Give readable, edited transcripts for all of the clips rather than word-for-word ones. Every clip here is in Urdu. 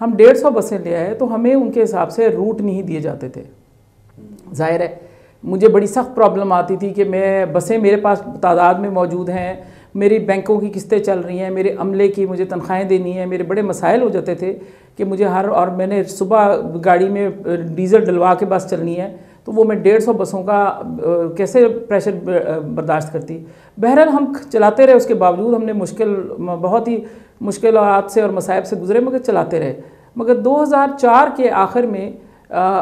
ہم 150 بسیں لے آئے تو ہمیں ان کے حساب سے روٹ نہیں دیے جاتے تھے. ظاہر ہے مجھے بڑی سخت پرابلم آتی تھی کہ بسیں میرے پاس تعداد میں موجود ہیں, میری بینکوں کی قسطیں چل رہی ہیں, میرے عملے کی مجھے تنخواہیں دینی ہیں, میرے بڑے مسائل ہو جاتے تھے کہ مجھے اور میں نے صبح گاڑی میں ڈیزل ڈلوا کے بس چلنی ہے, تو وہ میں 150 بسوں کا کیسے پریشر برداشت کرتی. بہرحال ہم چلاتے رہے, اس کے باوجود ہم نے بہت ہی مشکلات سے اور مصائب سے گزرے, مگر چلاتے رہے. مگر 2004 کے آخر میں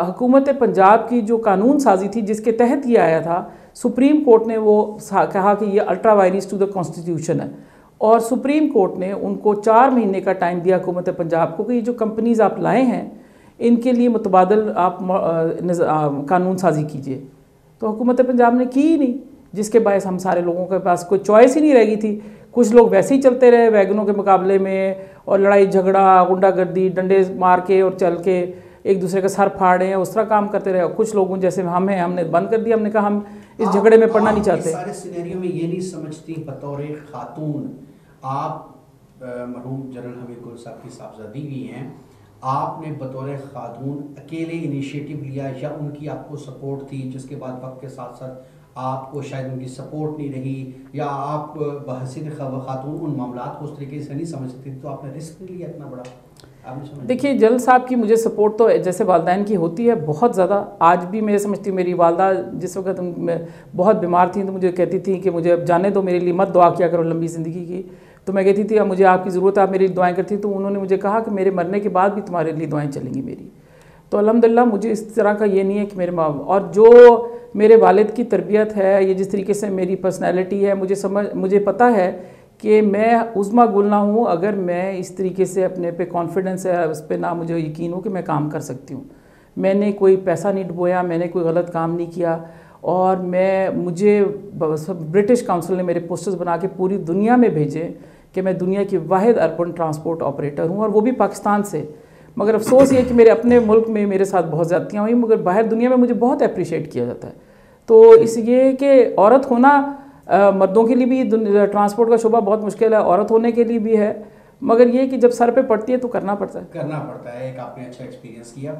حکومت پنجاب کی جو قانون سازی تھی جس کے تحت یہ آیا تھا, سپریم کورٹ نے وہ کہا کہ یہ ultra vires to the constitution ہے, اور سپریم کورٹ نے ان کو 4 مہینے کا ٹائم دیا حکومت پنجاب کو کہ یہ جو کمپنیز آپ لائے ہیں ان کے لیے متبادل آپ قانون سازی کیجئے. تو حکومت پنجاب نے کی ہی نہیں, جس کے باعث ہم سارے لوگوں کے پاس کوئی چوائس ہی نہیں رہ گئی تھی. کچھ لوگ ویسے ہی چلتے رہے ویگنوں کے مقابلے میں, اور لڑائی جھگڑا, غنڈہ گردی, ڈنڈے مار کے اور چل کے ایک دوسرے کا سر پھاڑے ہیں, اس طرح کام کرتے رہے. کچھ لوگوں جیسے ہم ہیں, ہم نے بند کر دیا, ہم نے کہا ہم اس جھگڑے میں پڑنا نہیں چاہتے. سارے سینیریو میں یہ نہیں سمجھتی بطور خاتون آپ مرحوم جنرل حمید گل صاحب کی صاحبزادی بھی ہیں, آپ نے بطور خاتون اکیلے انیشیٹو لیا یا ان کی آپ کو سپورٹ تھی, جس کے بعد وقت کے ساتھ ساتھ آپ کو شاید ان کی سپورٹ نہیں رہی, یا آپ بحیثیت خاتون ان معاملات کو اس طریقے سے نہیں سمجھ سکتی, تو آپ نے رسک نہیں لیا اتنا بڑا؟ دیکھیے جلال صاحب کی مجھے سپورٹ تو جیسے والدین کی ہوتی ہے بہت زیادہ. آج بھی میں سمجھتی ہوں, میری والدہ جس وقت میں بہت بیمار تھیں تو مجھے کہتی تھیں کہ مجھے اب جانے دو, میرے لیے مت دعا کیا کرو لمبی زندگی کی. تو میں کہتی تھی اب مجھے آپ کی ضرورت ہے, آپ میری دعائیں کرتی. تو انہوں نے مجھے کہا کہ میرے مرنے کے بعد بھی تمہارے لیے دعائیں چلیں گی میری. تو الحمدللہ مجھے اس طرح کا یہ نہیں ہے کہ میرے ماں اور جو میرے والد کی تربیت ہے, یہ جس طریقے سے میری پرسنالٹی ہے, مجھے پتہ ہے کہ میں عظمیٰ گل نہ ہوں اگر میں اس طریقے سے اپنے پہ کانفیڈنس ہے, اس پہ نہ مجھے یقین ہو کہ میں کام کر سکتی ہوں. میں نے کوئی پیسہ نہیں ڈبویا, میں نے کوئی غلط کام نہیں کیا, اور مجھے برٹش کاؤنسل نے میرے پوسٹرز بنا کے پوری دنیا میں بھیجے کہ میں دنیا کی واحد اربن ٹرانسپورٹ آپریٹر ہوں, اور وہ بھی پاکستان سے. مگر افسوس یہ کہ میرے اپنے ملک میں میرے ساتھ بہت زیادتیاں ہوئیں, مگر باہر دنیا میں مجھے بہت اپریشیٹ کیا جاتا ہے. تو اس یہ کہ عورت ہونا مردوں کے لیے بھی ٹرانسپورٹ کا شعبہ بہت مشکل ہے, عورت ہونے کے لیے بھی ہے, مگر یہ کہ جب سر پہ پڑتی ہے تو کرنا پڑتا ہے. ایک آپ نے اچھا ایکسپیرینس کیا.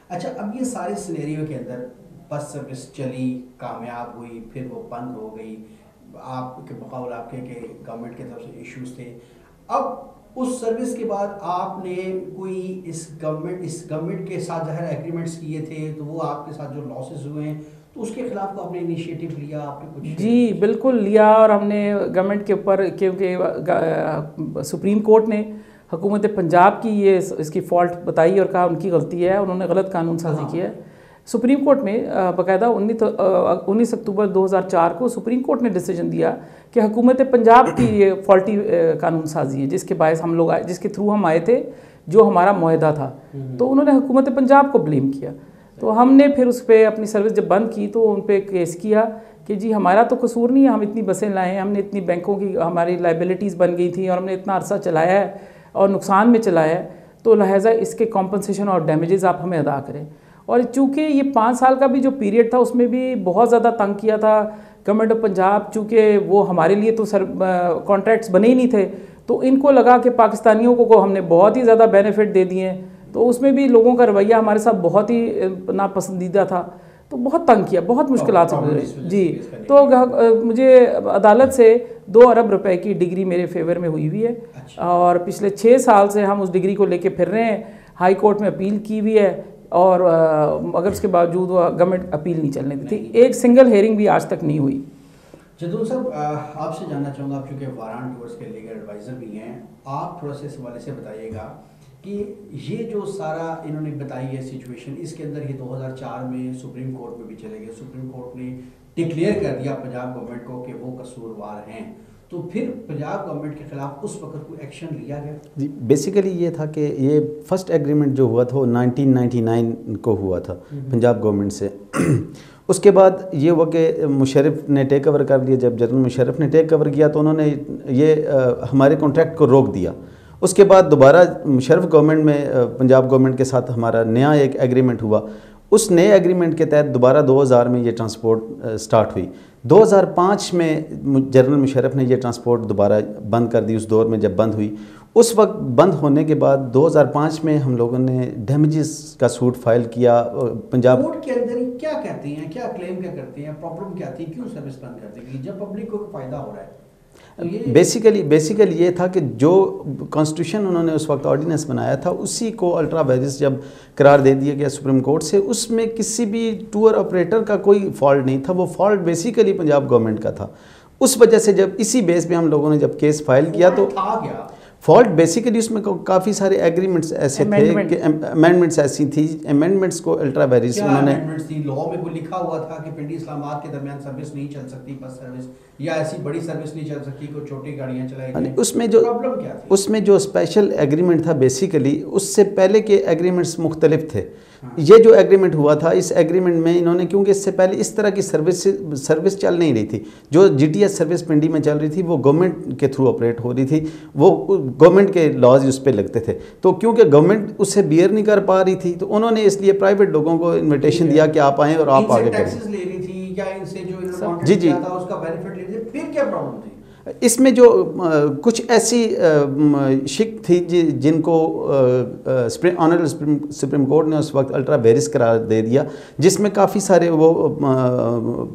اچھا, اب یہ سارے سینیریو کے اندر بس سروس چلی, کامیاب ہوئی, پھر وہ بند ہو گئی, آپ کے بقول آپ کے کہ گورنمنٹ کی طرف سے ایشوز تھے. اب اس سروس کے بعد آپ نے کوئی اس گورنمنٹ کے ساتھ ظاہر ایگریمنٹس کیے تھے, تو وہ آپ کے ساتھ جو لاسز ہوئے ہیں تو اس کے خلاف کو آپ نے انیشیٹو لیا, آپ نے کچھ؟ جی بالکل لیا, اور ہم نے گورنمنٹ کے اوپر, کیونکہ سپریم کورٹ نے حکومت پنجاب کی اس کی فالٹ بتائی اور کہا ان کی غلطی ہے, انہوں نے غلط قانون سازی کی ہے. سپریم کورٹ میں باقاعدہ 19 اکتوبر 2004 کو سپریم کورٹ نے ڈیسیجن دیا کہ حکومت پنجاب کی یہ فالٹی قانون سازی ہے, جس کے باعث ہم لوگ جس کے تھرو ہم آئے تھے, جو ہمارا معاہدہ تھا. تو انہوں نے حکومت پنجاب کو بلیم کیا. تو ہم نے پھر اس پہ اپنی سروس جب بند کی تو ان پہ کیس کیا کہ جی ہمارا تو قصور نہیں ہے, ہم اتنی بسیں لائے ہیں, ہم نے اتنی بینکوں کی ہماری لائبلٹیز بن گئی تھیں, اور ہم نے اتنا عرصہ چلایا ہے اور نقصان میں چلایا ہے, تو لہٰذا اس کے کمپنسیشن اور ڈیمیجز آپ ہمیں ادا کریں. اور چونکہ یہ 5 سال کا بھی جو پیریڈ تھا اس میں بھی بہت زیادہ تنگ کیا تھا گورنمنٹ آف پنجاب, چونکہ وہ ہمارے لیے تو کانٹریکٹس بنے ہی نہیں تھے, تو ان کو لگا کہ پاکستانیوں کو ہم نے بہت ہی زیادہ بینیفٹ دے دیے ہیں, تو اس میں بھی لوگوں کا رویہ ہمارے ساتھ بہت ہی ناپسندیدہ تھا, تو بہت تنگ کیا, بہت مشکلات سے گزرے. جی تو مجھے عدالت سے 2 ارب روپے کی ڈگری میرے فیور میں ہوئی ہوئی ہے, اور پچھلے 6 سال سے ہم اس ڈگری کو لے کے پھر رہے ہیں. ہائی کورٹ میں اپیل کی ہوئی ہے, اور مگر اس کے باوجود وہ گورنمنٹ اپیل نہیں چلنے دی تھی. ایک سنگل ہیئرنگ بھی آج تک نہیں ہوئی. جدول صاحب, آپ سے جاننا چاہوں گا, آپ چونکہ واران ٹورس کے لیگل ایڈوائزر بھی ہیں, آپ تھوڑا سا اس حوالے سے بتائیے گا کہ یہ جو سارا انہوں نے بتائی ہے سچویشن, اس کے اندر یہ 2004 میں سپریم کورٹ میں بھی چلے گئے, سپریم کورٹ نے ڈکلیئر کر دیا پنجاب گورنمنٹ کو کہ وہ قصوروار ہیں, تو پھر پنجاب گورنمنٹ کے خلاف اس وقت کوئی ایکشن لیا گیا؟ جی بیسیکلی یہ تھا کہ یہ فرسٹ ایگریمنٹ جو ہوا تھا وہ 1999 کو ہوا تھا پنجاب گورنمنٹ سے. اس کے بعد یہ ہوا کہ مشرف نے ٹیک اوور کر لیا. جب جنرل مشرف نے ٹیک اوور کیا تو انہوں نے یہ ہمارے کانٹریکٹ کو روک دیا. اس کے بعد دوبارہ مشرف گورنمنٹ میں پنجاب گورنمنٹ کے ساتھ ہمارا نیا ایک ایگریمنٹ ہوا. اس نئے ایگریمنٹ کے تحت دوبارہ 2000 میں یہ ٹرانسپورٹ سٹارٹ ہوئی. 2005 میں جنرل مشرف نے یہ ٹرانسپورٹ دوبارہ بند کر دی. اس دور میں جب بند ہوئی, اس وقت بند ہونے کے بعد 2005 میں ہم لوگوں نے ڈیمیجز کا سوٹ فائل کیا پنجاب کورٹ کے اندر کیا کہتے ہیں, کیا کلیم کیا کرتے ہیں, پرابلم کیا تھی, کیوں سروس بند کرتے ہیں جب پبلک کو فائدہ ہو رہا ہے؟ بیسیکلی یہ تھا کہ جو کانسٹیٹیوشن انہوں نے اس وقت آرڈیننس بنایا تھا اسی کو الٹرا وائرس جب قرار دے دیا گیا سپریم کورٹ سے, اس میں کسی بھی ٹور آپریٹر کا کوئی فالٹ نہیں تھا, وہ فالٹ بیسیکلی پنجاب گورنمنٹ کا تھا. اس وجہ سے جب اسی بیس پہ ہم لوگوں نے جب کیس فائل کیا تو فالٹ بیسیکلی اس میں کافی سارے ایگریمنٹس ایسے تھے کہ امینڈمنٹس ایسی تھی, امینڈمنٹس کو الٹرا وائرس انہوں نے لاء میں کوئی لکھا ہوا تھا کہ پنڈی اسلام آباد کے درمیان سروس نہیں چل سکتی, بس سروس یا ایسی بڑی سروس نہیں چل سکتی, کوئی چھوٹی گاڑیاں چلائی جائیں, اس میں جو اسپیشل ایگریمنٹ تھا بیسیکلی اس سے پہلے کے ایگریمنٹس مختلف تھے. یہ جو ایگریمنٹ ہوا تھا اس ایگریمنٹ میں انہوں نے, کیونکہ اس سے پہلے اس طرح کی سروس چل نہیں رہی تھی, جو G T S service Pindi میں چل رہی تھی وہ گورنمنٹ کے تھرو آپریٹ ہو رہی تھی, وہ گورنمنٹ کے لاز اس پہ لگتے تھے, تو کیونکہ گورنمنٹ اس سے بیئر نہیں کر پا رہی تھی تو انہوں نے اس لیے پرائیویٹ لوگوں کو انویٹیشن دیا کہ آپ آئیں اور آپ آگے کریں. جی اس میں جو کچھ ایسی شک تھی جن کو آنریبل سپریم کورٹ نے اس وقت الٹرا وائرس قرار دے دیا, جس میں کافی سارے وہ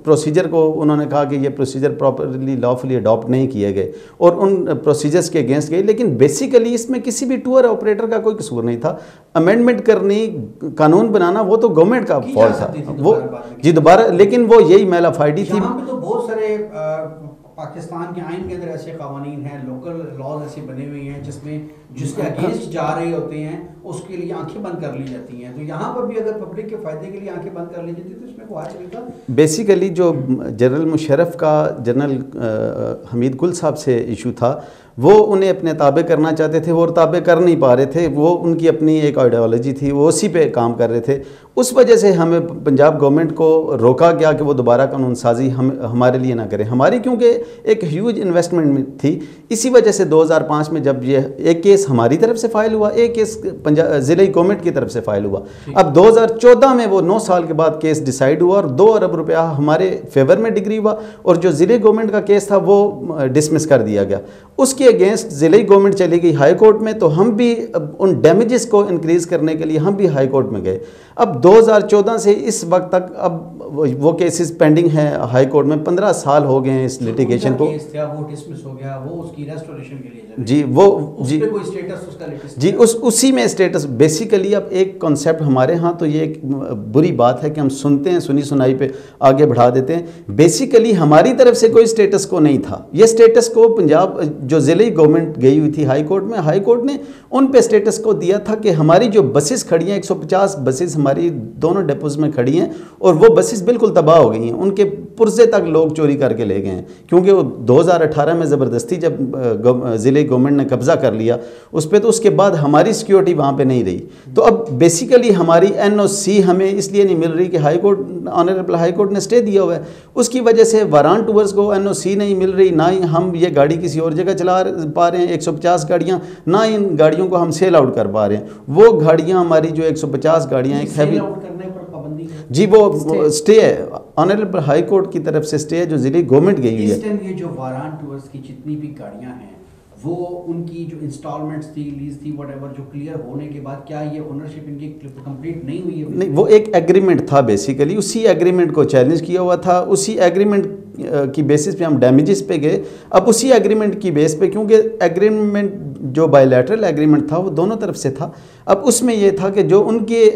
پروسیجر کو انہوں نے کہا کہ یہ پروسیجر پراپرلی لافلی اڈاپٹ نہیں کیے گئے اور ان پروسیجرز کے اگینسٹ گئے. لیکن بیسیکلی اس میں کسی بھی ٹور آپریٹر کا کوئی قصور نہیں تھا, امینڈمنٹ کرنی, قانون بنانا وہ تو گورنمنٹ کا فالٹ تھا وہ جی دوبارہ, لیکن وہ یہی میلا فائڈی تھی. بہت سارے پاکستان کے آئین کے اندر ایسے قوانین ہیں, لوکل لاز ایسے بنے ہوئے ہیں جس کے اگینسٹ جا رہے ہوتے ہیں اس کے لیے آنکھیں بند کر لی جاتی ہیں, تو یہاں پر بھی اگر پبلک کے فائدے کے لیے آنکھیں بند کر لی جاتی تو اس میں کوئی حرج نہیں تھا. بیسیکلی جو جنرل مشرف کا جنرل حمید گل صاحب سے ایشو تھا وہ انہیں اپنے تابع کرنا چاہتے تھے, وہ تابع کر نہیں پا رہے تھے, وہ ان کی اپنی ایک آئیڈیالوجی تھی, وہ اسی پہ کام کر رہے تھے. اس وجہ سے ہمیں پنجاب گورنمنٹ کو روکا گیا کہ وہ دوبارہ قانون سازی ہمارے لیے نہ کریں. ہماری کیونکہ ایک ہیوج انویسٹمنٹ تھی, اسی وجہ سے 2005 میں جب یہ ایک کیس ہماری طرف سے فائل ہوا, ایک کیس ضلعی گورنمنٹ کی طرف سے فائل ہوا. اب 2014 میں وہ 9 سال کے بعد کیس ڈیسائیڈ ہوا اور 2 ارب روپیہ ہمارے فیور میں ڈگری ہوا, اور جو ضلعی گورنمنٹ کا کیس تھا وہ ڈسمس کر دیا گیا. اس کے اگینسٹ ضلعی گورنمنٹ چلی گئی ہائی کورٹ میں, تو ہم بھی ان ڈیمیجز کو انکریز کرنے کے لیے ہم بھی ہائی کورٹ میں گئے. اب 2014 سے اس وقت تک اب وہ کیسز پینڈنگ ہیں ہائی کورٹ میں, 15 سال ہو گئے ہیں اس لیٹیگیشن کو. جی اسی میں اسٹیٹس بیسیکلی اب ایک کنسیپٹ ہمارے ہاں, تو یہ ایک بری بات ہے کہ ہم سنتے ہیں, سنی سنائی پہ آگے بڑھا دیتے ہیں. بیسیکلی ہماری طرف سے کوئی اسٹیٹس کو نہیں تھا, یہ اسٹیٹس کو پنجاب جو ضلعی گورنمنٹ گئی ہوئی تھی ہائی کورٹ میں, ہائی کورٹ نے ان پہ اسٹیٹس کو دیا تھا کہ ہماری جو بسز کھڑی ہیں 150 بسز ہماری دونوں ڈیپوز میں کھڑی ہیں, اور وہ بسز بالکل تباہ ہو گئی ہیں, ان کے پرزے تک لوگ چوری کر کے لے گئے ہیں, کیونکہ وہ 2018 میں زبردستی جب ضلعی گورنمنٹ نے قبضہ کر لیا اس پہ, تو اس کے بعد ہماری سیکیورٹی وہاں پہ نہیں رہی. تو اب بیسیکلی ہماری NOC ہمیں اس لیے نہیں مل رہی کہ high court, honourable high court نے اسٹے دیا ہوا ہے, اس کی وجہ سے واران ٹورز کو NOC نہیں مل رہی, نہ ہی ہم یہ گاڑی کسی اور جگہ چلا پا رہے ہیں 150 گاڑیاں, نہ ان گاڑیوں کو ہم سیل آؤٹ کر پا رہے ہیں. وہ گاڑیاں ہماری جو 150 گاڑیاں ایک ہیوی, جی وہ اسٹے ہے آنریبل ہائی کورٹ کی طرف سے, اسٹے ہے جو ضلعی گورنمنٹ گئی ہوئی ہے. یہ جو واران ٹورز کی جتنی بھی گاڑیاں ہیں وہ ان کی جو انسٹالمنٹس تھی, لیز تھی, واٹ ایور, جو کلیئر ہونے کے بعد کیا یہ اونرشپ ان کی کمپلیٹ نہیں ہوئی ہے؟ نہیں, وہ ایک ایگریمنٹ تھا بیسیکلی, اسی ایگریمنٹ کو چیلنج کیا ہوا تھا, اسی ایگریمنٹ کی بیسس پہ ہم ڈیمیجز پہ گئے. اب اسی ایگریمنٹ کی بیس پہ, کیونکہ ایگریمنٹ جو بائی لیٹرل ایگریمنٹ تھا وہ دونوں طرف سے تھا, اب اس میں یہ تھا کہ جو ان کے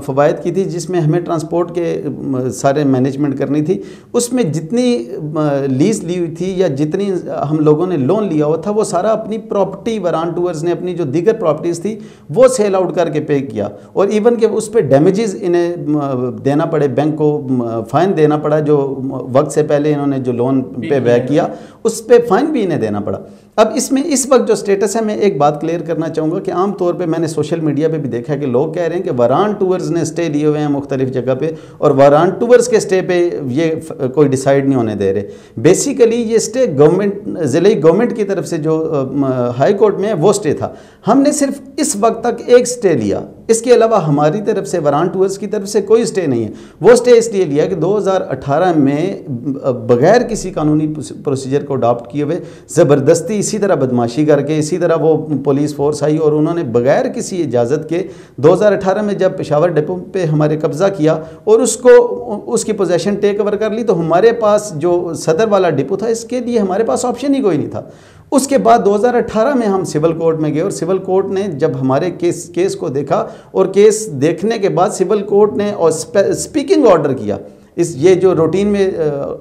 فوائد کی تھی جس میں ہمیں ٹرانسپورٹ کے سارے مینجمنٹ کرنی تھی, اس میں جتنی لیز لی ہوئی تھی یا جتنی ہم لوگوں نے لون لیا ہوا تھا وہ سارا اپنی پراپرٹی وران ٹورز نے اپنی جو دیگر پراپرٹیز تھی وہ سیل آؤٹ کر کے پے کیا, اور ایون کہ اس پہ ڈیمیجز انہیں دینا پڑے, بینک کو فائن دینا پڑا, جو وقت سے پہلے انہوں نے جو لون پہ بے کیا اس پہ فائن بھی انہیں دینا پڑا. اب اس میں اس وقت جو اسٹیٹس ہے, میں ایک بات کلیئر کرنا چاہوں گا کہ عام طور پہ میں نے سوشل سوشل میڈیا پہ بھی دیکھا کہ لوگ کہہ رہے ہیں کہ واران ٹورز نے اسٹے لیے ہوئے ہیں مختلف جگہ پہ, اور واران ٹورز کے اسٹے پہ یہ کوئی ڈیسائیڈ نہیں ہونے دے رہے. بیسیکلی یہ اسٹے گورنمنٹ, ضلعی گورنمنٹ کی طرف سے جو ہائی کورٹ میں ہے وہ اسٹے تھا. ہم نے صرف اس وقت تک ایک اسٹے لیا, اس کے علاوہ ہماری طرف سے واران ٹورز کی طرف سے کوئی اسٹے نہیں ہے. وہ اسٹے اس لیے لیا کہ 2018 میں بغیر کسی قانونی پروسیجر کو اڈاپٹ کیے ہوئے زبردستی اسی طرح بدماشی کر کے, اسی طرح وہ پولیس فورس آئی اور انہوں نے بغیر کسی اجازت کے 2018 میں جب پشاور ڈپو پہ ہمارے قبضہ کیا اور اس کی پوزیشن ٹیک اوور کر لی, تو ہمارے پاس جو صدر والا ڈپو تھا اس کے لیے ہمارے پاس آپشن ہی کوئی نہیں تھا. اس کے بعد 2018 میں ہم سول کورٹ میں گئے, اور سول کورٹ نے جب ہمارے کیس کو دیکھا, اور کیس دیکھنے کے بعد سول کورٹ نے اسپیکنگ آرڈر کیا. یہ جو روٹین میں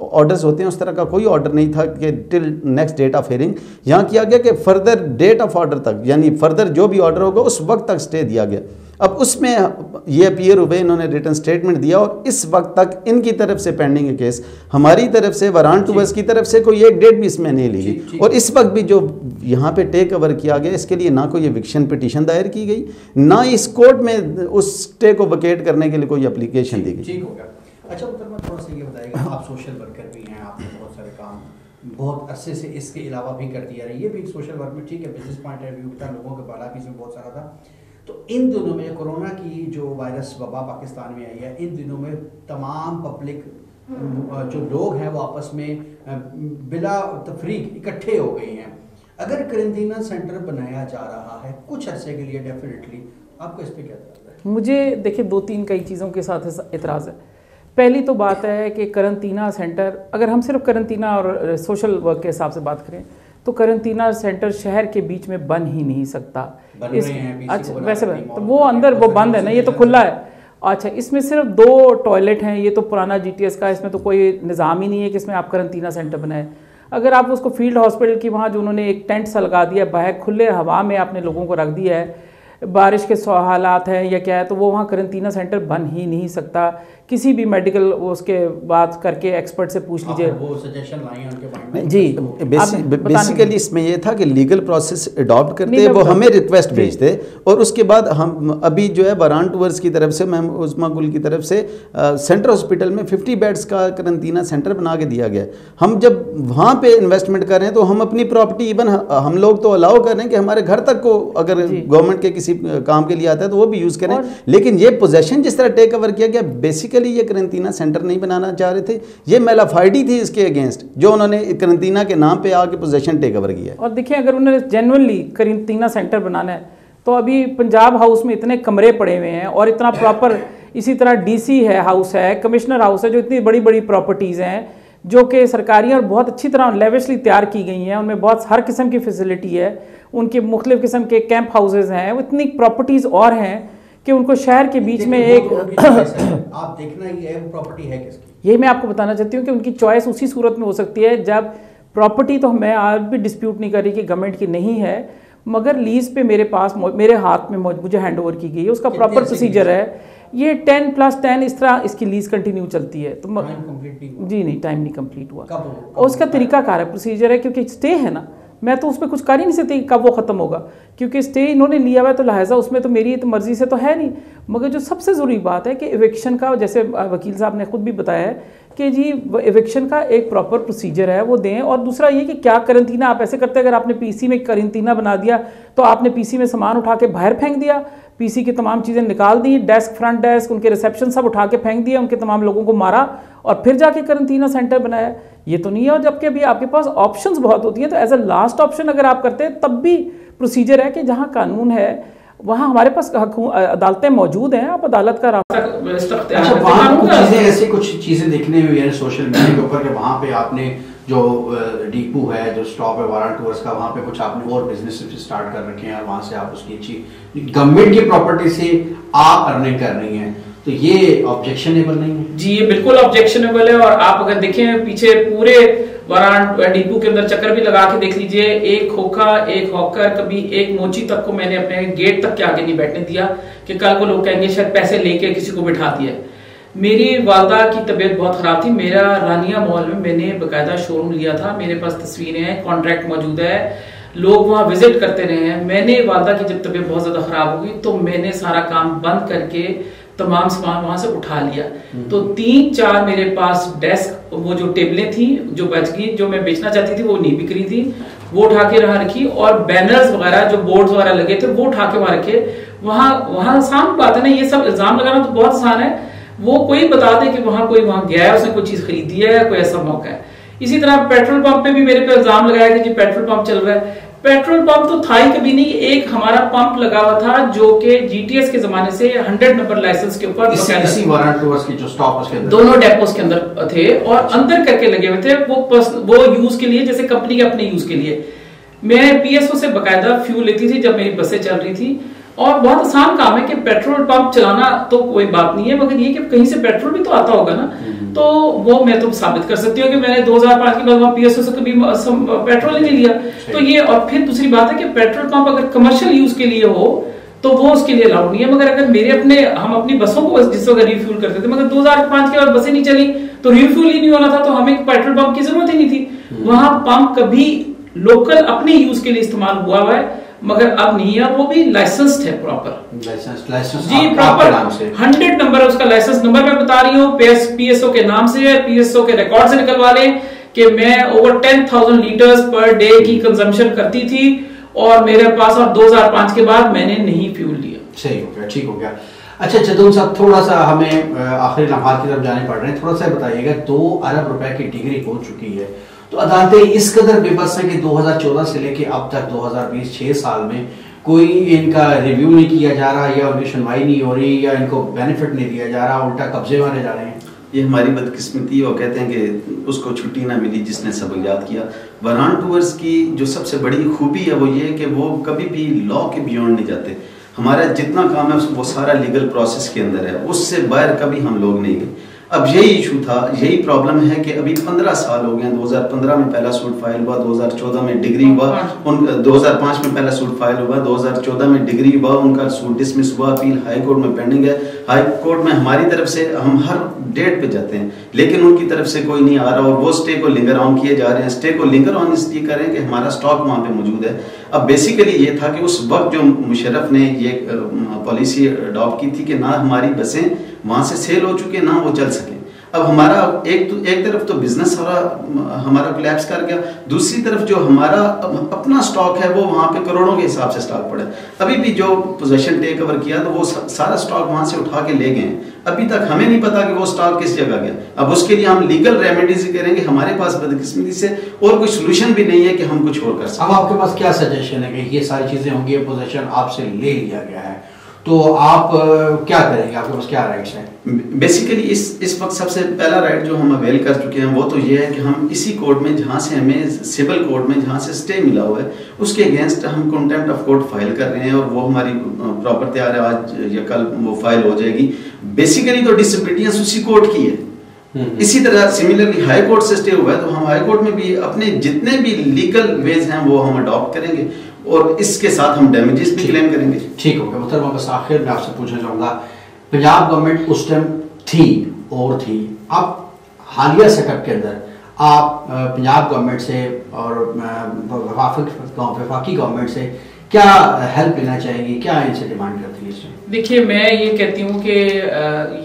آرڈرز ہوتے ہیں اس طرح کا کوئی آرڈر نہیں تھا کہ till next date of hearing. یہاں کیا گیا کہ فردر ڈیٹ آف آرڈر تک, یعنی فردر جو بھی آرڈر ہوگا اس وقت تک اسٹے دیا گیا. اب اس میں یہ اپیئر ہوئے, انہوں نے ریٹن سٹیٹمنٹ دیا, اور اس وقت تک ان کی طرف سے پینڈنگ ہے کیس. ہماری طرف سے واران ٹورز کی طرف سے کوئی ایک ڈیٹ بھی اس میں نہیں لی گئی, اور اس وقت بھی جو یہاں پہ ٹیک اوور کیا گیا اس کے لیے نہ کوئی ایوکشن پٹیشن دائر کی گئی, نہ اس کورٹ میں اس اسٹے کو ویکیٹ کرنے کے لیے کوئی اپلیکیشن دی گئی. ٹھیک ہو گیا. اچھا محترمہ, تھوڑا سا یہ بتائیے گا, آپ سوشل ورکر بھی ہیں, آپ نے بہت سارے کام بہت عرصے سے اس کے علاوہ بھی کرتی آ رہی ہے, یہ بھی ایک سوشل ورک میں ٹھیک ہے, بزنس پوائنٹ آف ویو تھا, لوگوں کے بالا بھی اس میں بہت سارا تھا. تو ان دنوں میں کورونا کی جو وائرس وبا پاکستان میں آئی ہے, ان دنوں میں تمام پبلک جو لوگ ہیں وہ آپس میں بلا تفریق اکٹھے ہو گئے ہیں. اگر کرنٹینہ سینٹر بنایا جا رہا ہے کچھ عرصے کے لیے, ڈیفینیٹلی آپ کو اس پہ کیا اعتراض ہے؟ مجھے دیکھیں 2-3 کئی چیزوں کے ساتھ اعتراض ہے. پہلی تو بات ہے کہ کرنٹینہ سینٹر, اگر ہم صرف کرنٹینہ اور سوشل ورک کے حساب سے بات کریں تو کرنٹینہ سینٹر شہر کے بیچ میں بن ہی نہیں سکتا. اچھا ویسے وہ اندر وہ بند ہے نا, یہ تو کھلا ہے. اچھا اس میں صرف 2 ٹوائلٹ ہیں, یہ تو پرانا جی ٹی ایس کا, اس میں تو کوئی نظام ہی نہیں ہے کہ اس میں آپ کرنٹینہ سینٹر بنائیں. اگر آپ اس کو فیلڈ ہاسپٹل کی وہاں جو انہوں نے ایک ٹینٹ سا لگا دیا ہے, باہر کھلے ہوا میں آپ نے لوگوں کو رکھ دیا ہے, بارش کے حالات ہیں یا کیا ہے, تو وہ وہاں کرنٹینہ سینٹر بن ہی نہیں سکتا. کسی بھی میڈیکل اس کے بات کر کے ایکسپرٹ سے پوچھ لیجئے. جی بیسیکلی اس میں یہ تھا کہ لیگل پروسیس اڈاپٹ کرتے, وہ ہمیں ریکویسٹ بھیجتے, اور اس کے بعد ہم ابھی جو ہے واران ٹورز کی طرف سے, میم عظمیٰ گل کی طرف سے سینٹر ہاسپٹل میں 50 بیڈز کا کرنٹینہ سینٹر بنا کے دیا گیا. ہم جب وہاں پہ انویسٹمنٹ کر رہے ہیں تو ہم اپنی پراپرٹی, ایون ہم لوگ تو الاؤ کر رہے ہیں کہ ہمارے گھر تک کو اگر گورنمنٹ کے کسی کام کے لیے آتا ہے تو وہ بھی یوز کریں, لیکن یہ پوزیشن جس طرح ٹیک اوور کیا گیا, بیسیکلی یہ کرنٹینہ سینٹر نہیں بنانا چاہ رہے تھے, یہ میلافائڈی تھی اس کے اگینسٹ جو انہوں نے کرنٹینہ کے نام پہ آ کے پوزیشن ٹیک اوور کیا. اور دیکھیں اگر انہوں نے جینوئنلی کرنٹینہ سینٹر بنانا ہے تو ابھی پنجاب ہاؤس میں اتنے کمرے پڑے ہوئے ہیں, اور اتنا پراپر, اسی طرح ڈی سی ہے ہاؤس ہے, کمشنر ہاؤس ہے, جو اتنی بڑی بڑی پراپرٹیز ہیں جو کہ سرکاری اور بہت اچھی طرح لیوشلی تیار کی گئی ہیں, ان میں بہت ہر قسم کی فیسلٹی ہے, ان کے مختلف قسم کے کیمپ ہاؤسز ہیں, وہ اتنی پراپرٹیز اور ہیں کہ ان کو شہر کے بیچ میں ایک آپ دیکھنا ہی ہے پراپرٹی ہے کس کی. یہی میں آپ کو بتانا چاہتی ہوں کہ ان کی چوائس اسی صورت میں ہو سکتی ہے جب پراپرٹی, تو میں آج بھی ڈسپیوٹ نہیں کر رہی کہ گورنمنٹ کی نہیں ہے, مگر لیز پہ میرے پاس میرے ہاتھ میں مجھے ہینڈ اوور کی گئی ہے, اس کا پراپر پروسیجر ہے. یہ 10+10 اس طرح اس کی لیز کنٹینیو چلتی ہے. تو جی نہیں, ٹائم نہیں کمپلیٹ ہوا, اور اس کا طریقہ کار ہے, پروسیجر ہے, کیونکہ اسٹے ہے نا, میں تو اس پہ کچھ کر ہی نہیں سکتی کب وہ ختم ہوگا, کیونکہ اسٹے انہوں نے لیا ہوا ہے, تو لہٰذا اس میں تو میری تو مرضی سے تو ہے نہیں. مگر جو سب سے ضروری بات ہے کہ ایوکشن کا, جیسے وکیل صاحب نے خود بھی بتایا ہے کہ جی ایوکشن کا ایک پراپر پروسیجر ہے, وہ دیں. اور دوسرا یہ کہ کیا کرنٹینہ آپ ایسے کرتے ہیں, اگر آپ نے پی سی میں کرنٹینہ بنا دیا تو آپ نے پی سی میں سامان اٹھا کے باہر پھینک دیا, پی سی کی تمام چیزیں نکال دی, ڈیسک, فرنٹ ڈیسک, ان کے ریسیپشن سب اٹھا کے پھینک دیا, ان کے تمام لوگوں کو مارا, اور پھر جا کے کرنٹینہ سینٹر بنایا. یہ تو نہیں ہے. اور جبکہ ابھی آپ کے پاس آپشنز بہت ہوتی ہیں, تو ایز اے لاسٹ آپشن اگر آپ کرتے ہیں تب بھی پروسیجر ہے کہ جہاں قانون ہے وہاں ہمارے پاس عدالتیں موجود ہیں, آپ عدالت کا راستہ. ایسی کچھ چیزیں دیکھنے میں یعنی سوشل میڈیا کے اوپر کہ وہاں پہ آپ نے جو ڈیپو ہے, جو اسٹاپ ہے واران ٹورز کا, وہاں پہ کچھ آپ نے اور بزنس اسٹارٹ کر رکھے ہیں, اور وہاں سے آپ اس کی اچھی گورنمنٹ کی پراپرٹی سے آپ ارننگ کر رہی ہیں, تو یہ آبجیکشنیبل نہیں ہے؟ جی یہ بالکل آبجیکشنیبل ہے. اور آپ اگر دیکھیں پیچھے پورے واران ڈیپو کے اندر چکر بھی لگا کے دیکھ لیجئے, ایک کھوکھا, ایک ہاکر, کبھی ایک موچی تک کو میں نے اپنے گیٹ تک کے آگے نہیں بیٹھنے دیا کہ کل کو لوگ کہیں گے شاید پیسے لے کے کسی کو بٹھا دیا. میری والدہ کی طبیعت بہت خراب تھی, میرا رانیہ مال میں میں نے باقاعدہ شو روم لیا تھا, میرے پاس تصویریں ہیں, کانٹریکٹ موجود ہے, لوگ وہاں وزٹ کرتے رہے ہیں. میں نے والدہ کی جب طبیعت بہت زیادہ خراب ہو گئی تو میں نے سارا کام بند کر کے تمام سامان وہاں سے اٹھا لیا. تو 3-4 میرے پاس ڈیسک وہ جو ٹیبلیں تھیں جو بچ گئی جو میں بیچنا چاہتی تھی وہ نہیں بک رہی تھی وہ اٹھا کے وہاں رکھی, اور بینرز وغیرہ جو بورڈز وغیرہ لگے تھے وہ اٹھا کے وہاں رکھے. وہاں آسان بات ہے نا, یہ سب الزام لگانا تو بہت آسان ہے. وہ کوئی بتا دے کہ وہاں کوئی وہاں گیا ہے اس نے کوئی چیز خریدی ہے یا کوئی ایسا موقع ہے. اسی طرح پیٹرول پمپ پہ بھی میرے پہ الزام لگایا کہ جی پیٹرول پمپ چل رہا ہے. پیٹرول پمپ تو تھا ہی کبھی نہیں. ایک ہمارا پمپ لگا ہوا تھا جو کہ جی ٹی ایس کے زمانے سے 100 نمبر لائسنس کے اوپر اسی وارانٹ ٹورز کی جو سٹاپ اس کے اندر دونوں ڈیپوز کے اندر تھے اور اندر کر کے لگے ہوئے تھے وہ یوز کے لیے, جیسے کمپنی کے اپنے یوز کے لیے. میں پی ایس او سے باقاعدہ فیول لیتی تھی جب میری بسیں چل رہی تھی. اور بہت آسان کام ہے کہ پیٹرول پمپ چلانا تو کوئی بات نہیں ہے, مگر یہ کہ کہیں سے پیٹرول بھی تو آتا ہوگا نا. تو وہ میں تو ثابت کر سکتی ہوں کہ میں نے 2005 کے بعد وہاں پی ایس او سے کبھی پیٹرول ہی نہیں لیا. تو یہ, اور پھر دوسری بات ہے کہ پیٹرول پمپ اگر کمرشل یوز کے لیے ہو تو وہ اس کے لیے الاؤڈ نہیں ہے. مگر اگر میرے ہم اپنی بسوں کو جس وقت ریفیول کرتے تھے, مگر 2005 کے بعد بسیں نہیں چلی تو ریفیول ہی نہیں ہونا تھا, تو ہمیں پیٹرول پمپ کی ضرورت ہی نہیں تھی. وہاں پمپ کبھی لوکل اپنے یوز کے لیے استعمال ہوا ہے مگر اب نہیں ہے, وہ بھی لائسنسڈ ہے پراپر. جی پراپر 100 نمبر اس کا لائسنس نمبر میں بتا رہی ہوں, پی ایس او کے نام سے ہے, پی ایس او کے ریکارڈ سے نکلوا لیں کہ میں اوور 10,000 لیٹرز پر ڈے کی کنزمپشن کرتی تھی اور میرے پاس, اور 2005 کے بعد میں نے نہیں فیول لیا. صحیح ہو گیا, ٹھیک ہو گیا. اچھا جدون صاحب, تھوڑا سا ہمیں آخری لمحات کی طرف جانے پڑ رہے ہیں, تھوڑا سا بتائیے گا 2 ارب روپے کی ڈگری ہو چکی ہے تو عدالتیں اس قدر بے بس ہیں کہ 2014 سے لے کے اب تک 2020 6 سال میں کوئی ان کا ریویو نہیں کیا جا رہا, یا ان کی سنوائی نہیں ہو رہی, یا ان کو بینیفٹ نہیں دیا جا رہا, الٹا قبضے والے جا رہے ہیں. یہ ہماری بدقسمتی, وہ کہتے ہیں کہ اس کو چھٹی نہ ملی جس نے سبق یاد کیا. وران ٹورز کی جو سب سے بڑی خوبی ہے وہ یہ کہ وہ کبھی بھی لا کے بیونڈ نہیں جاتے. ہمارا جتنا کام ہے وہ سارا لیگل پروسیس کے اندر ہے, اس سے باہر کبھی ہم لوگ نہیں گئے. اب یہی ایشو تھا, یہی پرابلم ہے کہ ابھی 15 سال ہو گئے ہیں. 2015 میں پہلا سوٹ فائل ہوا, 2014 میں ڈگری ہوا, 2005 میں پہلا سوٹ فائل ہوا, 2014 میں ڈگری ہوا, ان کا سوٹ ڈسمس ہوا, اپیل ہائی کورٹ میں پینڈنگ ہے. ہائی کورٹ میں ہماری طرف سے ہم ہر ڈیٹ پہ جاتے ہیں لیکن ان کی طرف سے کوئی نہیں آ رہا, اور وہ سٹے کو لنگر آن کیے جا رہے ہیں. سٹے کو لنگر آن اس لیے کر رہے ہیں کہ ہمارا سٹاک وہاں پہ موجود ہے. اب بیسیکلی یہ تھا کہ اس وقت جو مشرف نے یہ پالیسی اڈاپٹ کی تھی کہ نہ ہماری بسیں وہاں سے سیل ہو چکے نہ وہ چل سکیں. اب ہمارا ایک طرف تو بزنس ہمارا کولیپس کر گیا, دوسری طرف جو ہمارا اپنا سٹاک ہے وہ وہاں پہ کروڑوں کے حساب سے سٹاک پڑا ہے. ابھی بھی جو پوزیشن ٹیک اوور کیا تو وہ سارا سٹاک وہاں سے اٹھا کے لے گئے ہیں. ابھی تک ہمیں نہیں پتا کہ وہ سٹاک کس جگہ گیا. اب اس کے لیے ہم لیگل ریمیڈیز کریں گے. ہمارے پاس بدقسمتی سے اور کوئی سولوشن بھی نہیں ہے کہ ہم کچھ اور کر سکیں. اب آپ کے پاس کیا سجیشن ہے کہ یہ ساری چیزیں ہوں گی, پوزیشن آپ سے لے لیا گیا ہے تو آپ کیا کریں گے, آپ کے پاس کیا رائٹس ہیں؟ بیسیکلی اس وقت سب سے پہلا رائٹ جو ہم اویل کر چکے ہیں وہ تو یہ ہے کہ ہم اسی کورٹ میں جہاں سے ہمیں سول کورٹ میں جہاں سے سٹے ملا ہوا ہے اس کے اگینسٹ ہم کنٹمپٹ آف کورٹ فائل کر رہے ہیں, اور وہ ہماری پراپر تیار ہے, آج یا کل وہ فائل ہو جائے گی. بیسیکلی تو ڈسپلٹیاں اسی کورٹ کی ہے. اسی طرح سملرلی ہائی کورٹ سے سٹے ہوا ہے تو ہم ہائی کورٹ میں بھی اپنے جتنے بھی لیگل ویز ہیں وہ ہم اڈاپٹ کریں گے, اور اس کے ساتھ ہم ڈیمیجز بھی کلیم کریں گے. ٹھیک ہو گیا محترمہ, بس آخر میں آپ سے پوچھنا چاہوں گا, پنجاب گورنمنٹ اس ٹائم تھی, اب حالیہ سیٹ اپ کے اندر آپ پنجاب گورنمنٹ سے اور وفاقی گورنمنٹ سے کیا ہیلپ لینا چاہیں گی, کیا ان سے ڈیمانڈ کرتی ہے؟ دیکھیے میں یہ کہتی ہوں کہ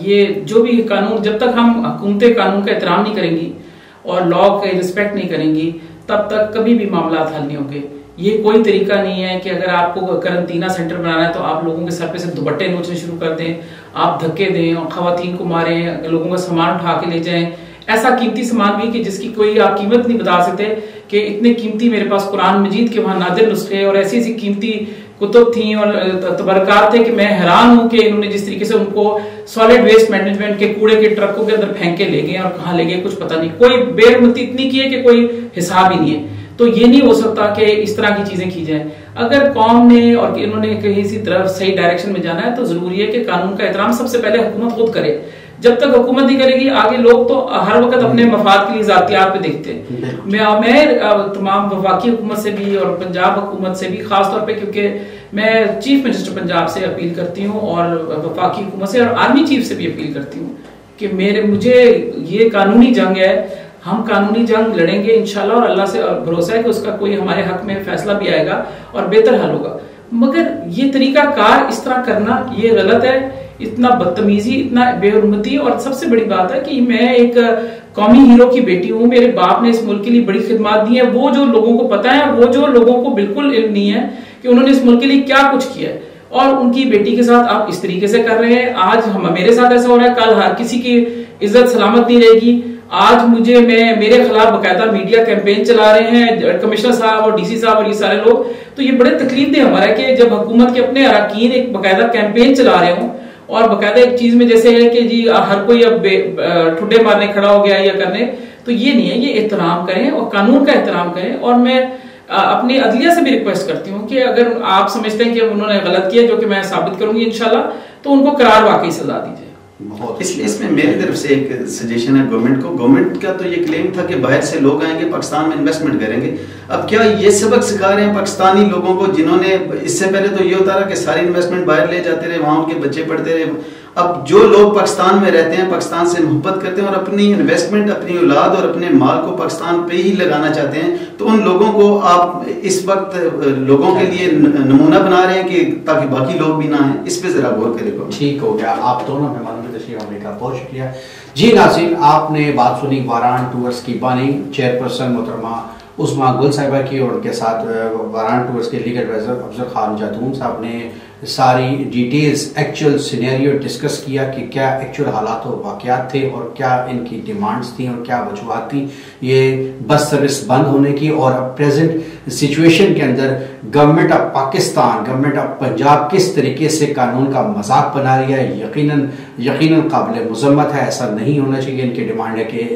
یہ جو بھی قانون, جب تک ہم حکومتیں قانون کا احترام نہیں کریں گی اور لا کا رسپیکٹ نہیں کریں گی تب تک کبھی بھی معاملات حل نہیں ہوں گے. یہ کوئی طریقہ نہیں ہے کہ اگر آپ کو کرنٹینہ سینٹر بنانا ہے تو آپ لوگوں کے سر پہ سے دوپٹے نوچنے شروع کر دیں, آپ دھکے دیں اور خواتین کو ماریں, لوگوں کا سامان اٹھا کے لے جائیں. ایسا قیمتی سامان بھی کہ جس کی کوئی آپ قیمت نہیں بتا سکتے کہ اتنے قیمتی میرے پاس قرآن مجید کے وہاں نادر نسخے اور ایسی ایسی قیمتی کتب تھیں اور تبرکات تھے کہ میں حیران ہوں کہ انہوں نے جس طریقے سے ان کو سالڈ ویسٹ مینجمنٹ کے کوڑے کے ٹرکوں کے اندر پھینک کے لے گئے اور کہاں لے گئے کچھ پتہ نہیں. کوئی بے رحمتی اتنی کی ہے کہ کوئی حساب ہی نہیں ہے. تو یہ نہیں ہو سکتا کہ اس طرح کی چیزیں کی جائیں. اگر قوم نے اور انہوں نے کسی طرف صحیح ڈائریکشن میں جانا ہے تو ضروری ہے کہ قانون کا احترام سب سے پہلے حکومت خود کرے. جب تک حکومت نہیں کرے گی آگے لوگ تو ہر وقت اپنے مفاد کے لیے ذاتیات پہ دیکھتے ہیں. میں تمام وفاقی حکومت سے بھی اور پنجاب حکومت سے بھی خاص طور پہ, کیونکہ میں چیف منسٹر پنجاب سے اپیل کرتی ہوں اور وفاقی حکومت سے اور آرمی چیف سے بھی اپیل کرتی ہوں کہ مجھے یہ قانونی جنگ ہے. ہم قانونی جنگ لڑیں گے انشاءاللہ، اور اللہ سے بھروسہ ہے کہ اس کا کوئی ہمارے حق میں فیصلہ بھی آئے گا اور بہتر حل ہوگا. مگر یہ طریقہ کار اس طرح کرنا یہ غلط ہے، اتنا بدتمیزی، اتنا بے حرمتی. اور سب سے بڑی بات ہے کہ میں ایک قومی ہیرو کی بیٹی ہوں، میرے باپ نے اس ملک کے لیے بڑی خدمات دی ہیں. وہ جو لوگوں کو پتہ ہے، وہ جو لوگوں کو بالکل علم نہیں ہے کہ انہوں نے اس ملک کے لیے کیا کچھ کیا ہے، اور ان کی بیٹی کے ساتھ آپ اس طریقے سے کر رہے ہیں. آج میرے ساتھ ایسا ہو رہا ہے، کل ہر کسی کی عزت سلامت نہیں رہے گی. آج میرے خلاف باقاعدہ میڈیا کیمپین چلا رہے ہیں کمشنر صاحب اور ڈی سی صاحب اور یہ سارے لوگ. تو یہ بڑے تکلیف دہ ہمارا ہے کہ جب حکومت کے اپنے اراکین ایک باقاعدہ کیمپین چلا رہے ہوں، اور باقاعدہ ایک چیز میں جیسے ہے کہ جی ہر کوئی اب ٹھڈے مارنے کھڑا ہو گیا یا کرنے. تو یہ نہیں ہے، یہ احترام کریں اور قانون کا احترام کریں. اور میں اپنی عدلیہ سے بھی ریکویسٹ کرتی ہوں کہ اگر آپ سمجھتے ہیں کہ انہوں نے غلط کیا، جو کہ میں ثابت کروں گی انشاءاللہ، تو ان کو قرار واقعی سزا دیجیے. اس میں میری طرف سے ایک سجیشن ہے گورنمنٹ کو. گورنمنٹ کا تو یہ کلیم تھا کہ باہر سے لوگ آئیں گے پاکستان میں انویسٹمنٹ کریں گے. اب کیا یہ سبق سکھا رہے ہیں پاکستانی لوگوں کو، جنہوں نے اس سے پہلے تو یہ ہوتا رہا کہ ساری انویسٹمنٹ باہر لے جاتے رہے، وہاں ان کے بچے پڑھتے رہے. اب جو لوگ پاکستان میں رہتے ہیں، پاکستان سے محبت کرتے ہیں اور اپنی انویسٹمنٹ، اپنی اولاد اور اپنے مال کو پاکستان پہ ہی لگانا چاہتے ہیں، تو ان لوگوں کو آپ اس وقت لوگوں کے لیے نمونہ بنا رہے ہیں کہ تاکہ باقی لوگ بھی نہ ہیں. اس پہ ذرا غور کرے گا. ٹھیک ہو گیا. آپ دونوں مہمانوں میں تشریف آنے کا بہت شکریہ. جی ناظرین، آپ نے بات سنی واران ٹورز کی بانی چیئرپرسن محترمہ عظمیٰ گل صاحبہ کی، اور ان کے ساتھ واران ٹورز کے لیگل ایڈوائزر افضل خان جادون صاحب نے ساری ڈیٹیلز ایکچوئل سینیریو ڈسکس کیا کہ کیا ایکچوئل حالات و واقعات تھے اور کیا ان کی ڈیمانڈز تھیں اور کیا وجوہات تھیں یہ بس سروس بند ہونے کی. اور پریزنٹ سچویشن کے اندر government of Pakistan, government of Punjab کس طریقے سے قانون کا مذاق بنا رہی ہے، یقیناً قابل مذمت ہے. ایسا نہیں ہونا چاہیے. ان کی ڈیمانڈ ہے کہ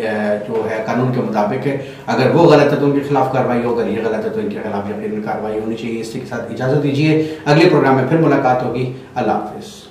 جو ہے قانون کے مطابق ہے، اگر وہ غلط ہے تو ان کے خلاف کارروائی ہو، اگر یہ غلط ہے تو ان کے خلاف یقیناً کارروائی ہونی چاہیے. اس کے ساتھ اجازت دیجیے، اگلے پروگرام میں پھر ملاقات ہوگی. اللہ حافظ.